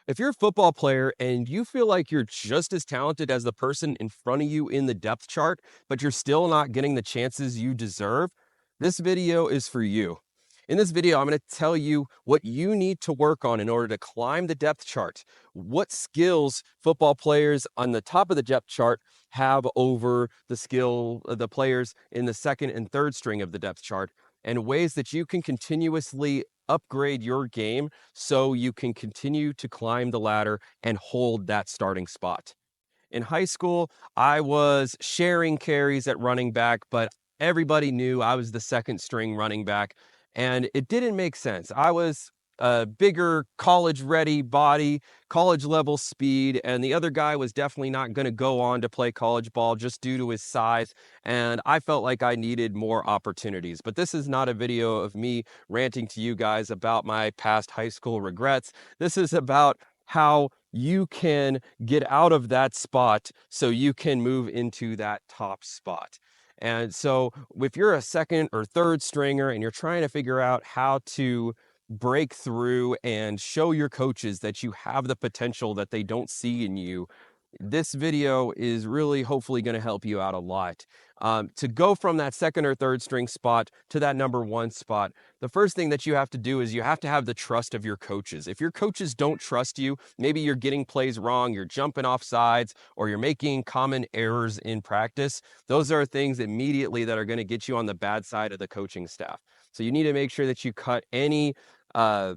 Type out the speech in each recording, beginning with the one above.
If you're a football player and you feel like you're just as talented as the person in front of you in the depth chart, but you're still not getting the chances you deserve, this video is for you. In this video, I'm going to tell you what you need to work on in order to climb the depth chart, what skills football players on the top of the depth chart have over the players in the second and third string of the depth chart, and ways that you can continuously upgrade your game so you can continue to climb the ladder and hold that starting spot. In high school, I was sharing carries at running back, but everybody knew I was the second string running back, and it didn't make sense. I was a bigger college ready body, college level speed, and the other guy was definitely not going to go on to play college ball just due to his size, and I felt like I needed more opportunities. But this is not a video of me ranting to you guys about my past high school regrets. This is about how you can get out of that spot so you can move into that top spot. And so if you're a second or third stringer and you're trying to figure out how to break through and show your coaches that you have the potential that they don't see in you, this video is really hopefully going to help you out a lot. To go from that second or third string spot to that number one spot, the first thing that you have to do is you have to have the trust of your coaches. If your coaches don't trust you, maybe you're getting plays wrong, you're jumping off sides, or you're making common errors in practice, those are things immediately that are going to get you on the bad side of the coaching staff. So you need to make sure that you cut any uh,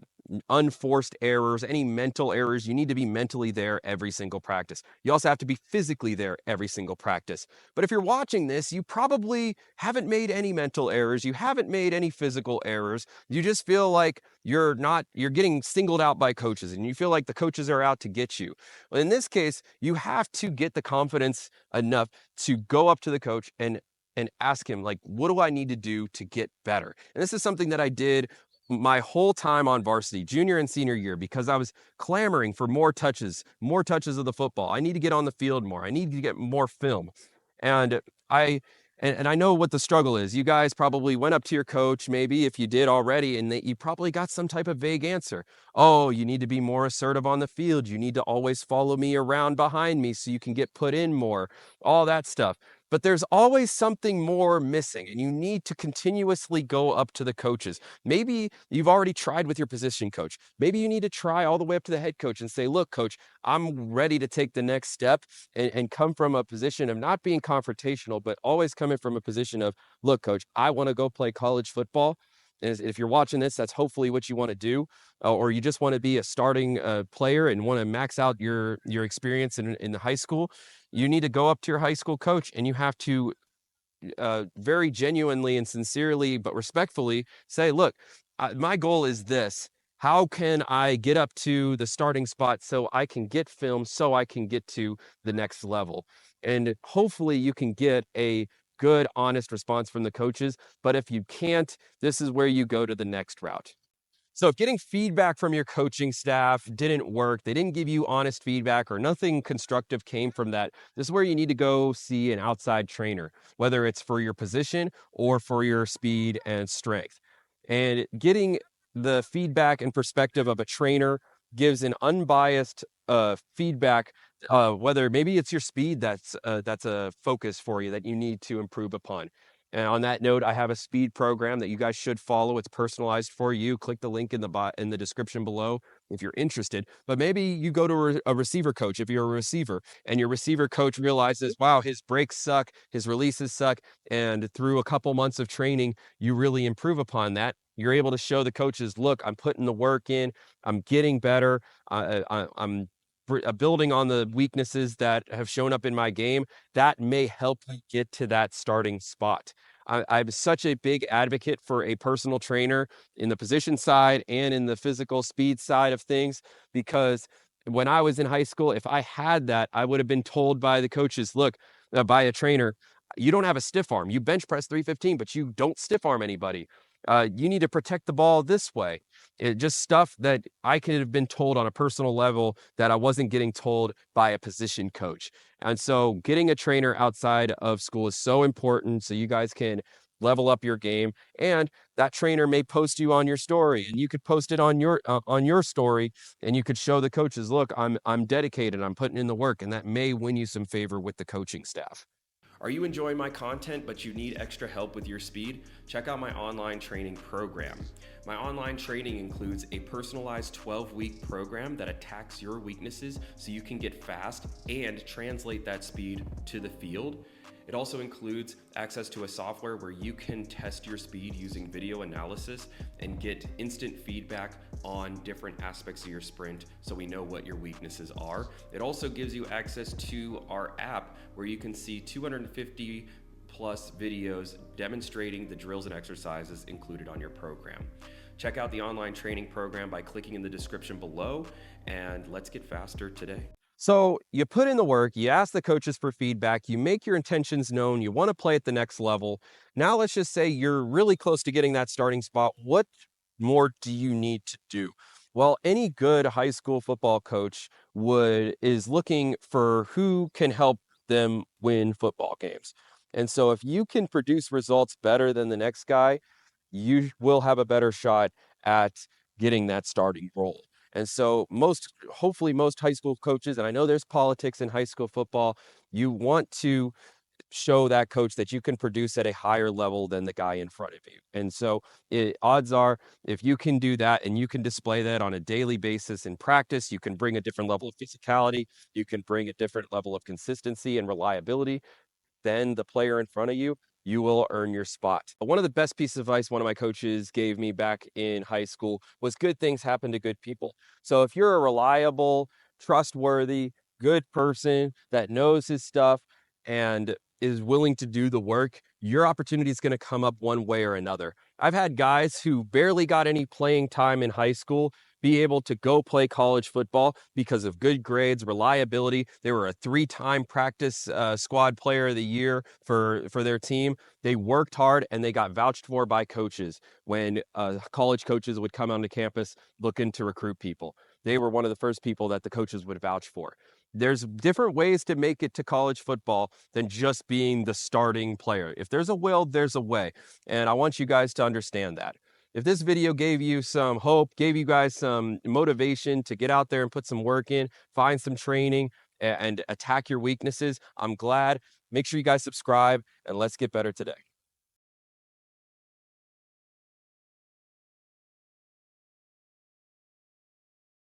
unforced errors, any mental errors. You need to be mentally there every single practice. You also have to be physically there every single practice. But if you're watching this, you probably haven't made any mental errors. You haven't made any physical errors. You just feel like you're getting singled out by coaches and you feel like the coaches are out to get you. Well, in this case, you have to get the confidence enough to go up to the coach and ask him, like, what do I need to do to get better? And this is something that I did my whole time on varsity, junior and senior year, because I was clamoring for more touches of the football. I need to get on the field more. I need to get more film. And I and I know what the struggle is. You guys probably went up to your coach, maybe if you did already, and you probably got some type of vague answer. Oh, you need to be more assertive on the field. You need to always follow me around behind me so you can get put in more, all that stuff. But there's always something more missing, and you need to continuously go up to the coaches. Maybe you've already tried with your position coach. Maybe you need to try all the way up to the head coach and say, look, coach, I'm ready to take the next step and come from a position of not being confrontational, but always coming from a position of, look, coach, I want to go play college football. And if you're watching this, that's hopefully what you want to do, or you just want to be a starting player and want to max out your experience in the high school. You need to go up to your high school coach and you have to very genuinely and sincerely, but respectfully say, look, my goal is this. How can I get up to the starting spot so I can get film, so I can get to the next level? And hopefully you can get a good, honest response from the coaches. But if you can't, this is where you go to the next route. So if getting feedback from your coaching staff didn't work, they didn't give you honest feedback or nothing constructive came from that, this is where you need to go see an outside trainer, whether it's for your position or for your speed and strength. And getting the feedback and perspective of a trainer gives an unbiased feedback, whether maybe it's your speed that's a focus for you that you need to improve upon. And on that note, I have a speed program that you guys should follow. It's personalized for you. Click the link in the description below if you're interested. But maybe you go to a receiver coach if you're a receiver, and your receiver coach realizes, wow, his breaks suck, his releases suck, and through a couple months of training, you really improve upon that. You're able to show the coaches, look, I'm putting the work in, I'm getting better, I'm building on the weaknesses that have shown up in my game. That may help you get to that starting spot. I'm such a big advocate for a personal trainer in the position side and in the physical speed side of things, because when I was in high school, if I had that, I would have been told by the coaches, look, by a trainer, you don't have a stiff arm. You bench press 315, but you don't stiff arm anybody. You need to protect the ball this way. Just stuff that I could have been told on a personal level that I wasn't getting told by a position coach. And so getting a trainer outside of school is so important so you guys can level up your game. And that trainer may post you on your story, and you could post it on your story, and you could show the coaches, look, I'm dedicated, I'm putting in the work, and that may win you some favor with the coaching staff. Are you enjoying my content but you need extra help with your speed? Check out my online training program. My online training includes a personalized 12-week program that attacks your weaknesses so you can get fast and translate that speed to the field. It also includes access to a software where you can test your speed using video analysis and get instant feedback on different aspects of your sprint so we know what your weaknesses are. It also gives you access to our app where you can see 250 plus videos demonstrating the drills and exercises included on your program. Check out the online training program by clicking in the description below, and let's get faster today. So you put in the work, you ask the coaches for feedback, you make your intentions known, you want to play at the next level. Now let's just say you're really close to getting that starting spot. What more do you need to do? Well, any good high school football coach is looking for who can help them win football games. And so if you can produce results better than the next guy, you will have a better shot at getting that starting role. And so hopefully most high school coaches, and I know there's politics in high school football, you want to show that coach that you can produce at a higher level than the guy in front of you. And so odds are, if you can do that and you can display that on a daily basis in practice, you can bring a different level of physicality, you can bring a different level of consistency and reliability than the player in front of you, you will earn your spot. One of the best pieces of advice one of my coaches gave me back in high school was good things happen to good people. So if you're a reliable, trustworthy, good person that knows his stuff and is willing to do the work, your opportunity is going to come up one way or another. I've had guys who barely got any playing time in high school be able to go play college football because of good grades, reliability. They were a 3-time practice squad player of the year for their team. They worked hard and they got vouched for by coaches when college coaches would come onto campus looking to recruit people. They were one of the first people that the coaches would vouch for. There's different ways to make it to college football than just being the starting player. If there's a will, there's a way. And I want you guys to understand that. If this video gave you some hope, gave you guys some motivation to get out there and put some work in, find some training, and attack your weaknesses, I'm glad. Make sure you guys subscribe, and let's get better today.